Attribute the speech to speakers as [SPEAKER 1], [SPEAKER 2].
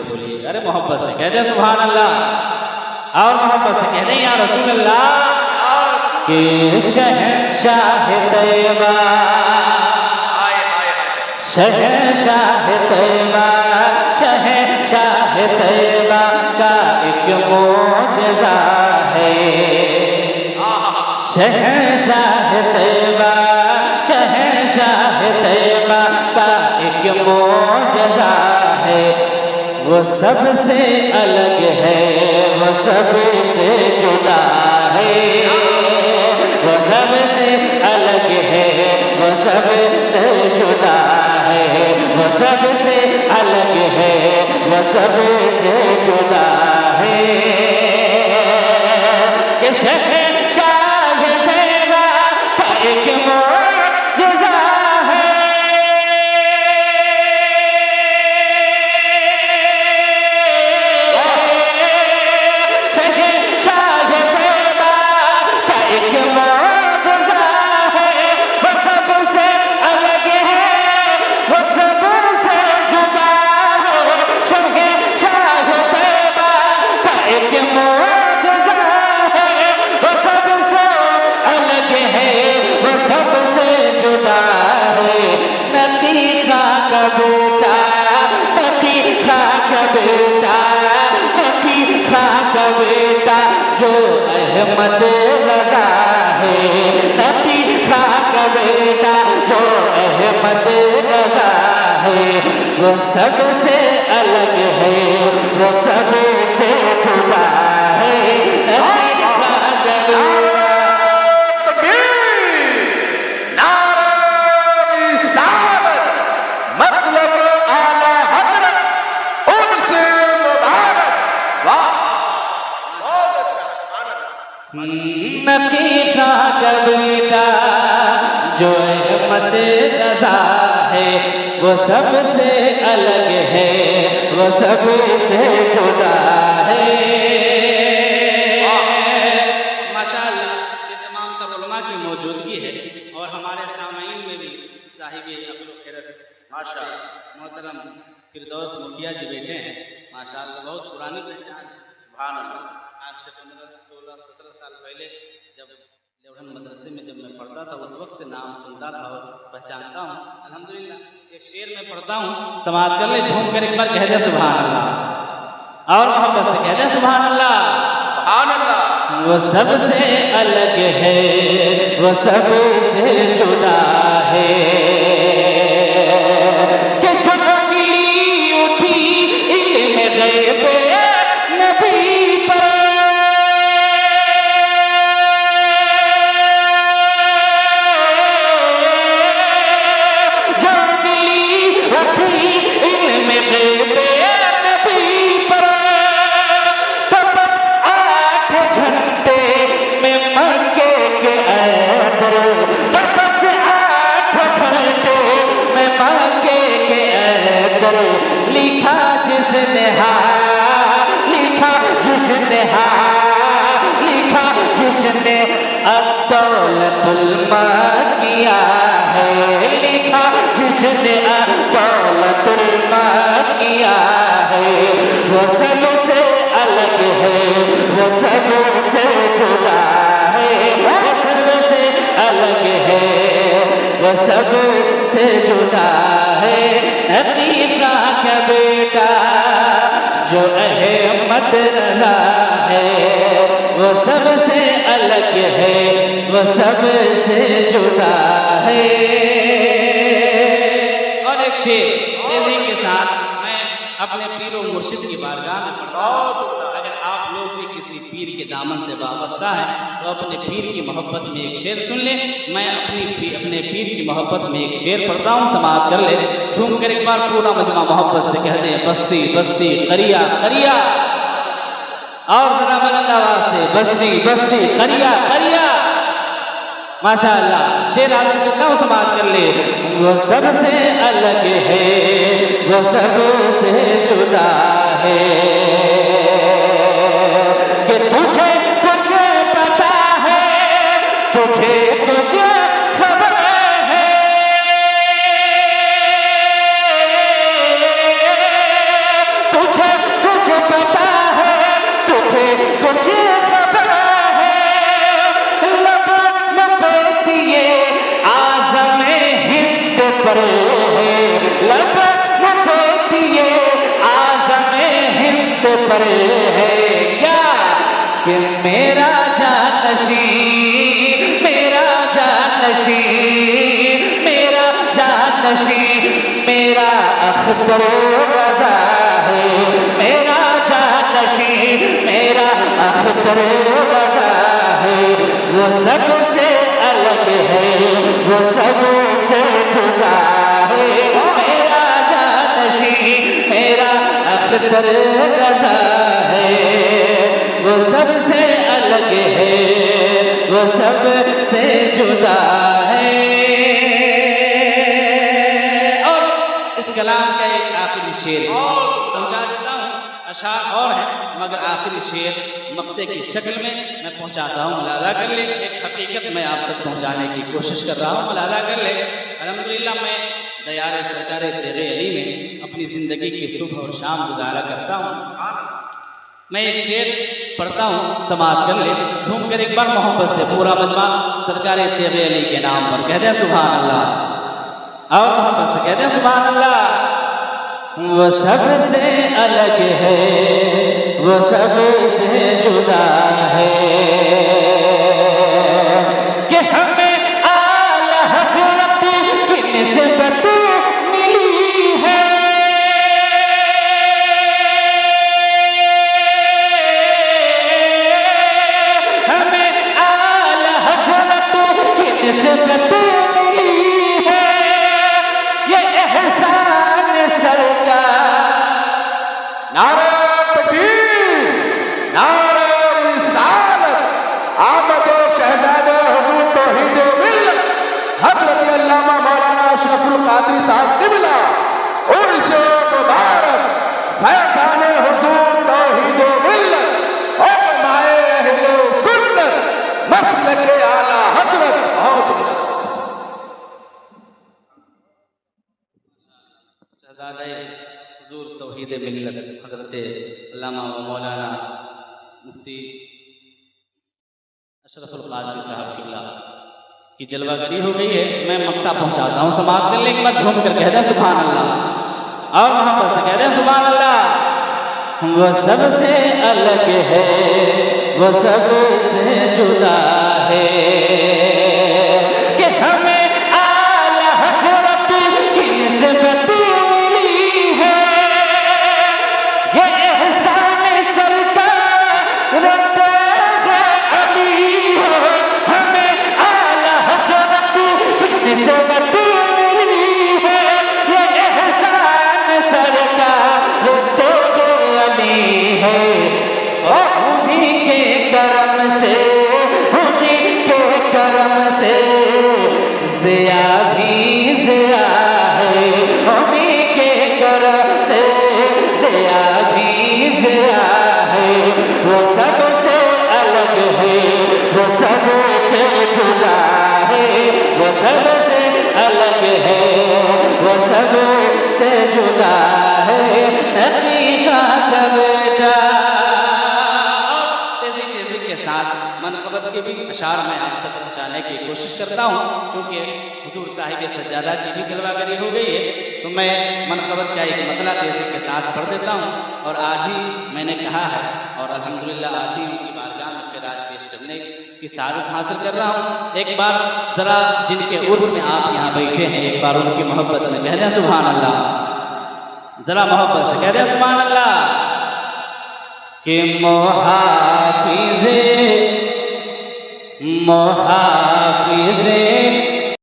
[SPEAKER 1] बोलिए, अरे मोहब्बत से कह दे सुभान अल्लाह, और मोहब्बत से कह दे या रसूल अल्लाह के शहंशाह तैयबा, शहंशाह तैयबा, शहंशाह तैयबा का एक मोजज़ा है। शहंशाह तैयबा, शहंशाह तैयबा का एक मोजज़ा है। वो सबसे अलग है, वो सबसे जुदा है, वो सबसे अलग है, वो सबसे जुदा है, वो सबसे अलग है, वो सबसे जुदा है। ये शहंशाह तैयबा का एक मोजज़ा है। शहंशाह तैयबा का एक मोजज़ा है, वो सबसे अलग है, वो सबसे जुदा है। शहंशाह तैयबा का एक मोजज़ा है, वो सबसे अलग है, वो सबसे जुदा है। नकी खां का बेटा, नकी खां का बेटा, नकी खां का बेटा जो अहमद रज़ा है। नकी खां का बेटा जो अहमद रज़ा है, वो सबसे अलग है, वो सबसे जुदा है। नकी खां का बेटा
[SPEAKER 2] मतलब आला हज़रत उनसे मुबारक। वाह,
[SPEAKER 1] नकी खां का बेटा जो अहमद रज़ा है, वो सबसे अलग है, वो सबसे जुदा है। माशाअल्लाह, ये तमाम तर उलमा की मौजूदगी है और हमारे सामईन में भी साहिब अक़ल व खैरत माशाअल्लाह मोहतरम फिरदौस मुखिया जी बैठे हैं। माशाअल्लाह बहुत पुरानी पहचान है। सुभान अल्लाह। आज से 15, 16, 17 साल पहले जब लेवढ़न मदरसे में जब मैं पढ़ता था, उस वक्त से नाम सुनता था और पहचानता हूँ। अल्हम्दुलिल्लाह एक शेर में पढ़ता हूँ, समाअत कर ले, झूम कर एक बार कह दे सुभान अल्लाह, और मोहब्बत से कह दे सुभान अल्लाह।
[SPEAKER 2] सुभान अल्लाह।
[SPEAKER 1] वो सबसे अलग है, वो सबसे जुदा है। कि जो उंगली उठी इल्म गैब नबी पर, जो उंगली उठी इल्म गैब नबी पर, तो बस 8 घंटे में मक्के के अंदर, तो बस 8 घंटे में मक्के के अंदर लिखा जिसने लिखा जिसने लिखा जिसने अब्दौलतुल माँ किया है, लिखा जिसने अब्दौलतुल माँ किया है। वो सबसे अलग है, वो सबसे जुदा है, वो सबसे अलग है, वो सबसे जुदा है। नकी खां का बेटा जो अहमद रज़ा है, वो सबसे अलग है, वो सबसे जुदा है। और एक शेर तेजी के साथ मैं अपने पीर व मुर्शिद की बारगाह में पढ़ता हूँ। अगर आप लोग भी किसी पीर के दामन से वाबस्ता है तो अपने पीर की मोहब्बत में एक शेर सुन ले। मैं अपने पीर की मोहब्बत में एक शेर पढ़ता हूँ, समाअत कर ले, झूम कर एक बार पूरा मजमा मोहब्बत से कह दे बस्ती बस्ती करिया करिया, और जरा बुलंद आवाज से बस्ती बस्ती करिया करिया। माशाअल्लाह, शेर आदम करता हूँ, समाअत कर ले। वो सबसे अलग है, वो सबसे जुदा है। कि तुझे कुछ पता है, तुझे कुछ खबर है, तुझे
[SPEAKER 3] पता है तुझे कुछ खबर है, लब लपेटिए आज़म हिंद पर है, लब लपेटिए आज़म हिंद पर है। क्या कि मेरा जानशी, मेरा जानशी, मेरा जानशी, मेरा अख्तर रज़ा है, मेरा जानशी, मेरा अख्तर रज़ा है। वो सबसे अलग है, वो सबसे जुदा है, मेरा जानशी, मेरा अख्तर रज़ा है। वो सबसे अलग है, वो सबसे जुदा है।
[SPEAKER 1] और इस कलाम का एक आखिरी शेर पहुंचा देता हूँ। अशार और है मगर आखिरी शेर मक्ते की शक्ल में मैं पहुंचाता हूँ। मुलाजा कर ले, एक हकीकत मैं आप तक पहुंचाने की कोशिश कर रहा हूँ। मुलाजा कर ले। अल्हम्दुलिल्लाह मैं दयार सरकार तेरे अली में अपनी ज़िंदगी की सुबह और शाम गुजारा करता हूँ। मैं एक शेर पढ़ता हूँ, समाअत कर ले। झूम कर एक बार मोहब्बत से पूरा मजमा सरकार तेरे अली के नाम पर कह दे सुभान अल्लाह। और मोहब्बत से कह दे सुभान अल्लाह।
[SPEAKER 3] वो सबसे अलग है, वो सबसे जुदा है, कि हमें आला हज़रत की निस्बत मिली है, हमें आला हज़रत की निस्बत मिली है। ये एहसान सरकार।
[SPEAKER 2] नारे तकबीर, नारे रिसालत, आमद शहजादे हुजूर तौहीद मिल्लत हज़रत अल्लामा मौलाना अशरफुल कादरी साहब क़िबला उर्स मुबारक फैज़ान हुजूर तौहीद मिल्लत उलमाए अहले सुन्नत मसलक आला हज़रत।
[SPEAKER 1] शहज़ादे हुज़ूर तौहीद मिल्लत हज़रत अल्लामा व मौलाना मुफ्ती अशरफुल क़ादरी साहब क़िबला की जलवागरी हो गई है। मैं मक्ता पहुंचाता हूँ। समाअत कर ले, एक बार झूम कर कह दे सुभान अल्लाह। और मोहब्बत से कह दे सुभान अल्लाह।
[SPEAKER 3] वो सबसे अलग है, वो सबसे जुदा है, कि हमें आला हज़रत की निस्बत मिली है। ये एहसान सरकार अली है, हमें आला हज़रत की निस्बत मिली है। ये एहसान सरकार अली है, और उन्हीं के करम से, उन्हीं के करम से ज़िया भी ज़िया है, उन्हीं के करम से ज़िया भी ज़िया है। वो सबसे अलग है, वो सबसे जुदा है, वो सबसे अलग है, वो सबसे जुदा है। नबीहा का बेटा।
[SPEAKER 1] तेजी तेजी के साथ मनक़बत के भी अशार में आप तक पहुँचाने की कोशिश करता हूँ। चूँकि हुजूर साहिब सज्जादा की भी जलवागरी हो गई है तो मैं मनक़बत का एक मतला तेजी के साथ पढ़ देता हूँ। और आज ही मैंने कहा है और अल्हम्दुलिल्लाह आज ही उनकी बारगाह में ख़िराज पेश करने की सादत हासिल कर रहा हूँ। एक बार ज़रा जिनके उर्स में आप यहाँ बैठे हैं, एक बार उनकी मोहब्बत में कह दें सुभान अल्लाह। ज़रा मोहब्बत से कह दें सुभान अल्लाह।
[SPEAKER 3] कि मोहाफिज़े मोहाफिज़े